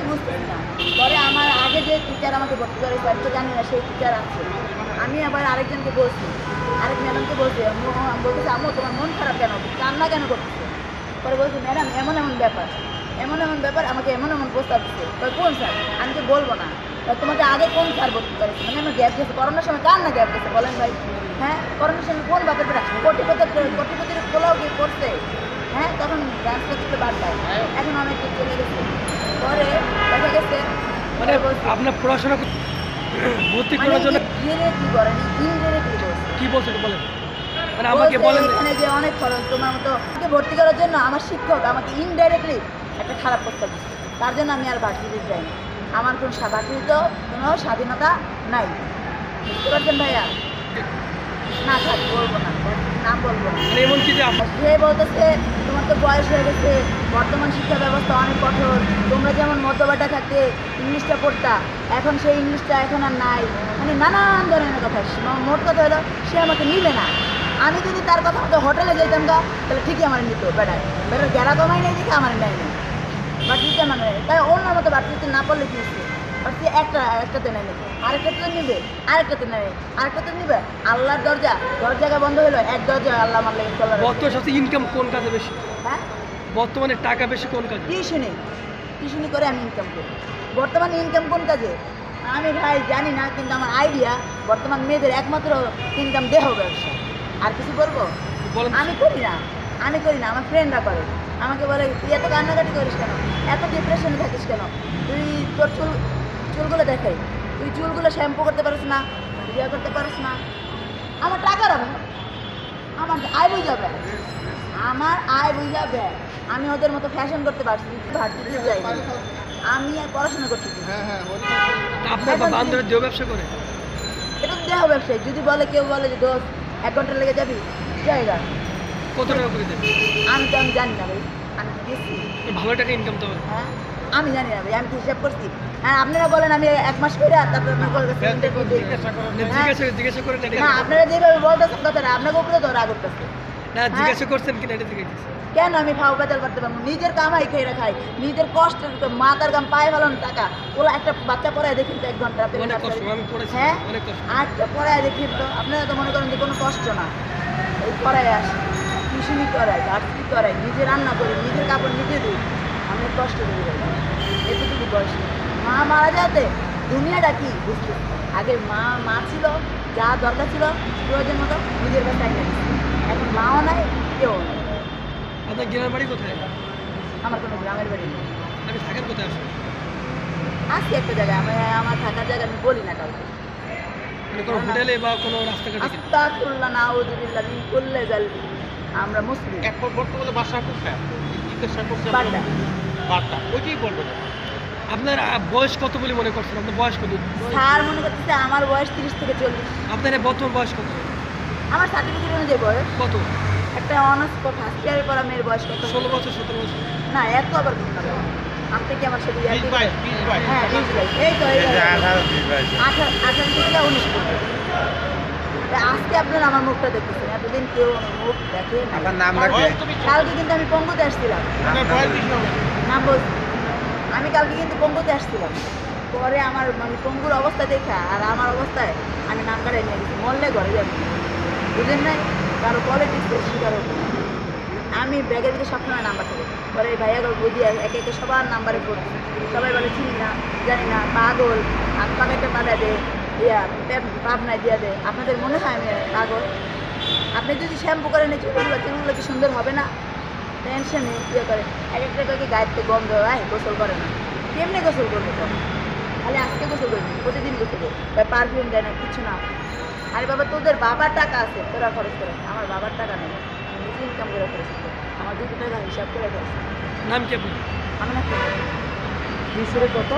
বুঝতেছি না। পরে আমার আগে যে টিচার আমাকে ভর্তি করেছে আমি তো জানি না সেই টিচার আছে। আমি আবার আরেকজনকে বলছি, আরেক ম্যাডামকে বলছি, বলতেছে আম্মু তোমার মন খারাপ কেন, কান্না কেন করতেছে? পরে বলছি ম্যাডাম এমন এমন ব্যাপার, এমন এমন ব্যাপার, আমাকে এমন এমন প্রস্তাব দিচ্ছে। কোন স্যার? আমি তো বলবো না। তোমাকে আগে কোন স্যার ভর্তি করেছে? মানে আমার গ্যাপ গেছে, করোনার সময় কার না গ্যাপ গেছে বলেন ভাই? হ্যাঁ, করোনার সময় কোন বাপের বেটা কোটিপতির পোলাও কি করছে? হ্যাঁ, তখন ডান্স করতে বাদ দেয়, এখন অনেক কিছু চলে গেছে। পরে দেখা গেছে মানে আপনার পড়াশোনা ভর্তি মানে করার জন্য ডিরেক্টলি করেন, ইনডিরেক্টলি করছে। কি বলছে একটু বলেন, মানে আমাকে বলেন। এখানে যে অনেক খরচ, তোমার মতো ভর্তি করার জন্য আমার শিক্ষক আমাকে ইনডাইরেক্টলি একটা খারাপ প্রস্তাব দিচ্ছে। তার জন্য আমি আর ভার্সিটিতে যাই না। আমার কোনো ভার্সিটিতেও কোনো স্বাধীনতা নাই। বুঝতে পারছেন ভাইয়া? না থাক, বলবো না, নাম বলবো না। মানে এমন কি যে সে বলতেছে তোমার তো বয়স হয়ে গেছে, বর্তমান শিক্ষা ব্যবস্থা অনেক কঠোর, তোমরা যেমন মধ্যবাটা থাকতে ইংলিশটা পড়তা, এখন সেই ইংলিশটা এখন আর নাই। মানে নানান ধরনের কথা। মোট কথা হলো সে আমাকে নিবে না। আমি যদি তার কথা মতো হোটেলে যেতাম গা, তাহলে ঠিকই আমার নিত। বেটার গেরা কমাই নেই দেখে আমার নেয় না, বাড়িতে মানে তাই অন্য মতো বাড়িতে না পড়লে কি হচ্ছে? বাড়িতে একটাতে নেয় নাকি, আরেকটাতে নিবে, আরেকটাতে নেবে, আরেকটাতে নিবে। আল্লাহর দরজা বন্ধ হলো, এক দরজা আল্লাহ আমার লেগে চলার। বর্তমানে সবচেয়ে ইনকাম কোন কাজে বেশি? হ্যাঁ, বর্তমানে টাকা বেশি কোন কাজে? টিউশনি করে আমি ইনকাম করি। বর্তমানে ইনকাম কোন কাজে আমি ভাই জানি না, কিন্তু আমার আইডিয়া বর্তমান মেয়েদের একমাত্র ইনকাম দেহ ব্যবসা। আর কিছু বলবো? আমি করি না, আমার ফ্রেন্ডরা করে। আমাকে বলে তুই এত কান্নাকাটি করিস কেন, এত ডিপ্রেশনে থাকিস কেন, তুই তোর চুলগুলো দেখাই, তুই চুলগুলো শ্যাম্পু করতে পারিস না, ইয়ে করতে পারিস না। আমার টাকার অভাব, আমার আয় বুঝাবে, আমি ওদের মতো ফ্যাশন করতে পারছি, ভার্সিটিতে যাই, আমি আর পড়াশোনা করতেছি। আপনার বান্ধবীর দেহ ব্যবসা করে? এটা দেহ ব্যবসায়ী। যদি বলে কেউ বলে যে দোষ 1 ঘন্টা লেগে যাবি, জায়গা কত টাকা করে দেন? আমি জানি না ভাই, আমি গেছি। ভালো টাকা ইনকাম তো। হ্যাঁ, আমি জানি না ভাই, আমি তো হিসাব করছি। হ্যাঁ, আপনারা বলেন আমি 1 মাস করে তারপর জিজ্ঞাসা করে না, আপনারা যেভাবে বলতেছেন কথাটা আপনাকে উপরে তো রাগ করতেছে না, জিজ্ঞাসা করছেন কিনা এটা জিজ্ঞাসা। কেন? আমি ফাও বেতাল করতে পারবো? নিজের কামাই খেয়ে খাই, নিজের কষ্টের মাথার গাম পায়ে ফেলানো টাকা। ওরা একটা বাচ্চা পড়ায় দেখেন তো 1 ঘন্টা, হ্যাঁ আজকে পড়ায় দেখেন তো। আপনারা তো মনে করেন যে কোনো কষ্ট না, ওই পড়ায় আসে, টিউশনি করায়, ভার্সিটি করায়, নিজে রান্না করি, নিজের কাপড় নিজে দিই, আমি কষ্ট করি। এতটুকু বয়স মা মারা যাতে দুনিয়াটা কি বুঝতে। আগে মা ছিল, যা দরকার ছিল প্রয়োজন মতো নিজের কাছে একটা দিচ্ছে। এখন মাও নাই, কেউ নাই। আপনার গ্রামের বাড়ি কোথায়? আমার কোনো গ্রামের বাড়ি নেই। আপনি থাকেন কোথায় আসলে? আজকে একটা জায়গায়, আমার থাকার জায়গা আমি বলি না কাউকে। মানে কোনো হোটেলে বা কোনো রাস্তাঘাটে? আস্তাগফিরুল্লাহ, নাউযুবিল্লাহ মিন কুল্লি যালবি। আমরা মুসলিম। এখন বর্তমানে বাসা কোথায়? জিজ্ঞাসা করছে বারটা ওইটাই বলবো। আপনার বয়স কত বলে মনে করছেন? আপনার বয়স কত? স্যার মনে করতেছে আমার বয়স 30 থেকে 40। আপনার বর্তমান বয়স কত? আমার সার্টিফিকেট অনুযায়ী বয়স কত? একটা অনার্স ফার্স্ট ইয়ারে পড়া মেয়ের বয়স কত? 16 বছর 17 বছর। না, এত আবার করতে হবে আমি থেকে আমার সাথে 20 22 হ্যাঁ 20 এই তো 18 থেকে 19 পর্যন্ত। আজকে আপনারা আমার মুখটা দেখতেছেন, এতদিন কেউ আমার মুখ দেখে না। কালকে কিন্তু আমি পঙ্গুতে আসছিলাম, নাম বলছি, আমি কালকে কিন্তু পঙ্গুতে আসছিলাম। পরে আমার মানে পঙ্গুর অবস্থা দেখা আর আমার অবস্থায় আমি নাম কাটাই নিয়ে গেছি, মরলে ঘরে যাবি, বুঝলেন নাই? কারো পলিটিক্সের শিকার হতো। আমি ব্যাগের দিকে সবসময় নাম্বার থাকে। পরে এই ভাইয়া বুঝিয়ে একে একে সবার নাম্বারে পড়ছি। সবাই বলে চিনি না, জানি না, পাগল, হাত পাকাইতে পাঠা দে, পাবনায় দিয়ে দে। আপনাদের মনে হয় আমি পাগল? আপনি যদি শ্যাম্পু করেন এই চুলগুলো কি সুন্দর হবে না? টেনশনে ইয়ে করে, এক একটা করে গায়েতে গন্ধ হয়, গোসল করে না। কেমনি গোসল করবে তো? খালি আজকে গোসল করবি, প্রতিদিন গোসল করবি, পারফিউম দেয় না, কিছু না। আরে বাবা, তোদের বাবার টাকা আছে, তোরা খরচ করে, আমার বাবার টাকা নেই, আমি নিজে ইনকাম করে খরচ করবো। আমার 2 টাকা হিসাব করে খরচ। নাম কি আপনার? আমি না কত